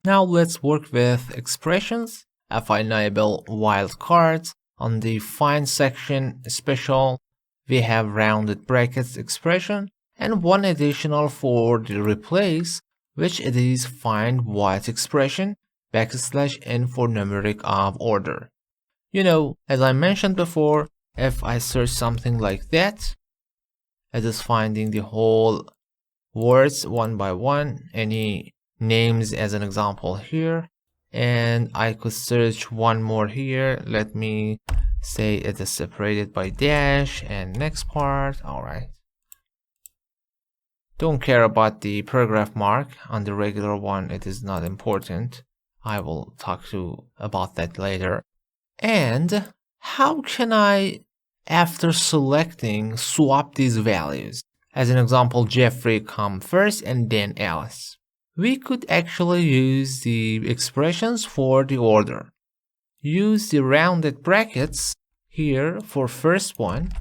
Now let's work with expressions. If I enable wildcards on the find section special, we have rounded brackets expression and one additional for the replace, which it is find white expression \n for numeric of order. You know, as I mentioned before, if I search something like that, it is finding the whole words one by one, any names as an example here, and I could search one more here. Let me say it is separated by dash and next part. All right. Don't care about the paragraph mark on the regular one. It is not important. I will talk about that later. And how can I, after selecting, swap these values? As an example, Jeffrey come first and then Alice. We could actually use the expressions for the order. Use the rounded brackets here for first one,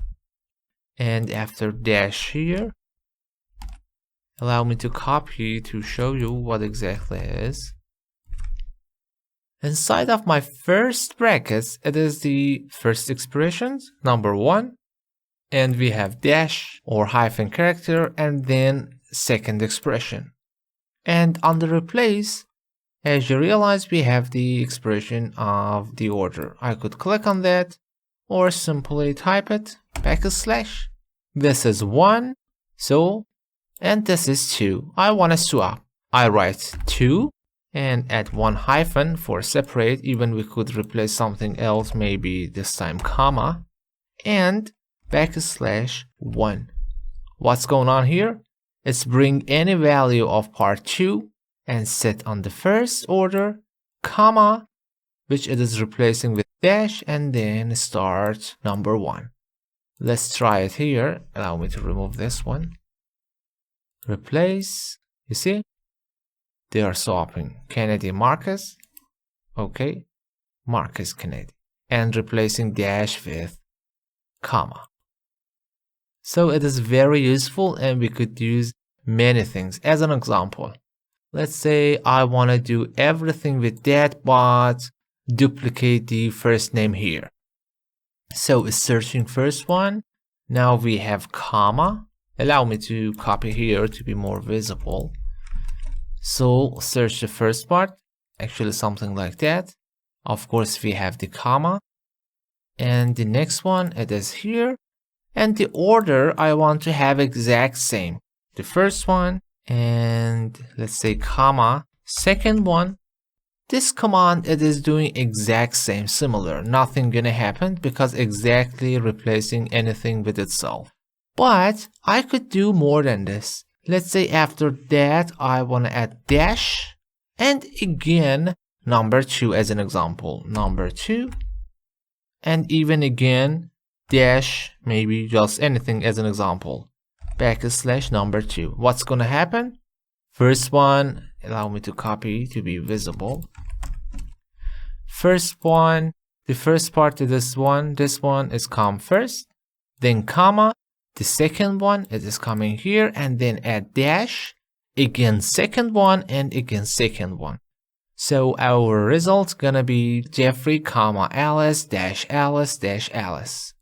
and after dash here, allow me to copy to show you what exactly it is. Inside of my first brackets, it is the first expressions, number 1, and we have dash or hyphen character and then second expression. And on the replace, as you realize, we have the expression of the order. I could click on that or simply type it \. This is 1, so, and this is 2. I want to swap. I write 2 and add 1 hyphen for separate. Even we could replace something else, maybe this time comma, and \1. What's going on here? It's bring any value of part 2 and set on the first order, comma, which it is replacing with dash, and then start number 1. Let's try it here. Allow me to remove this one. Replace. You see? They are swapping Kennedy Marcus. Okay. Marcus Kennedy. And replacing dash with comma. So it is very useful and we could use many things. As an example, let's say I want to do everything with that but duplicate the first name here. So searching first one. Now we have comma. Allow me to copy here to be more visible. So search the first part, actually something like that. Of course we have the comma. And the next one, it is here. And the order I want to have exact same. The first one and let's say comma, second one. This command, it is doing exact same, similar. Nothing gonna happen because exactly replacing anything with itself. But I could do more than this. Let's say after that I want to add dash and again number 2 as an example. Number 2 and even again dash, maybe just anything as an example. \, number 2. What's gonna happen? First one, allow me to copy to be visible. First one, the first part of this one is come first, then comma. The second one, it is coming here and then add dash, again second one and again second one. So our result's gonna be Jeffrey, comma, Alice, dash Alice, dash Alice.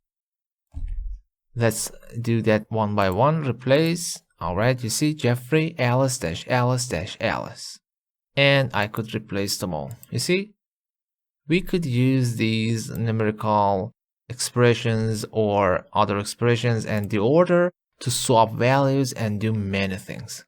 Let's do that one by one, replace. Alright, you see Jeffrey, Alice, dash Alice, dash Alice. And I could replace them all. You see? We could use these numerical expressions or other expressions and the order to swap values and do many things.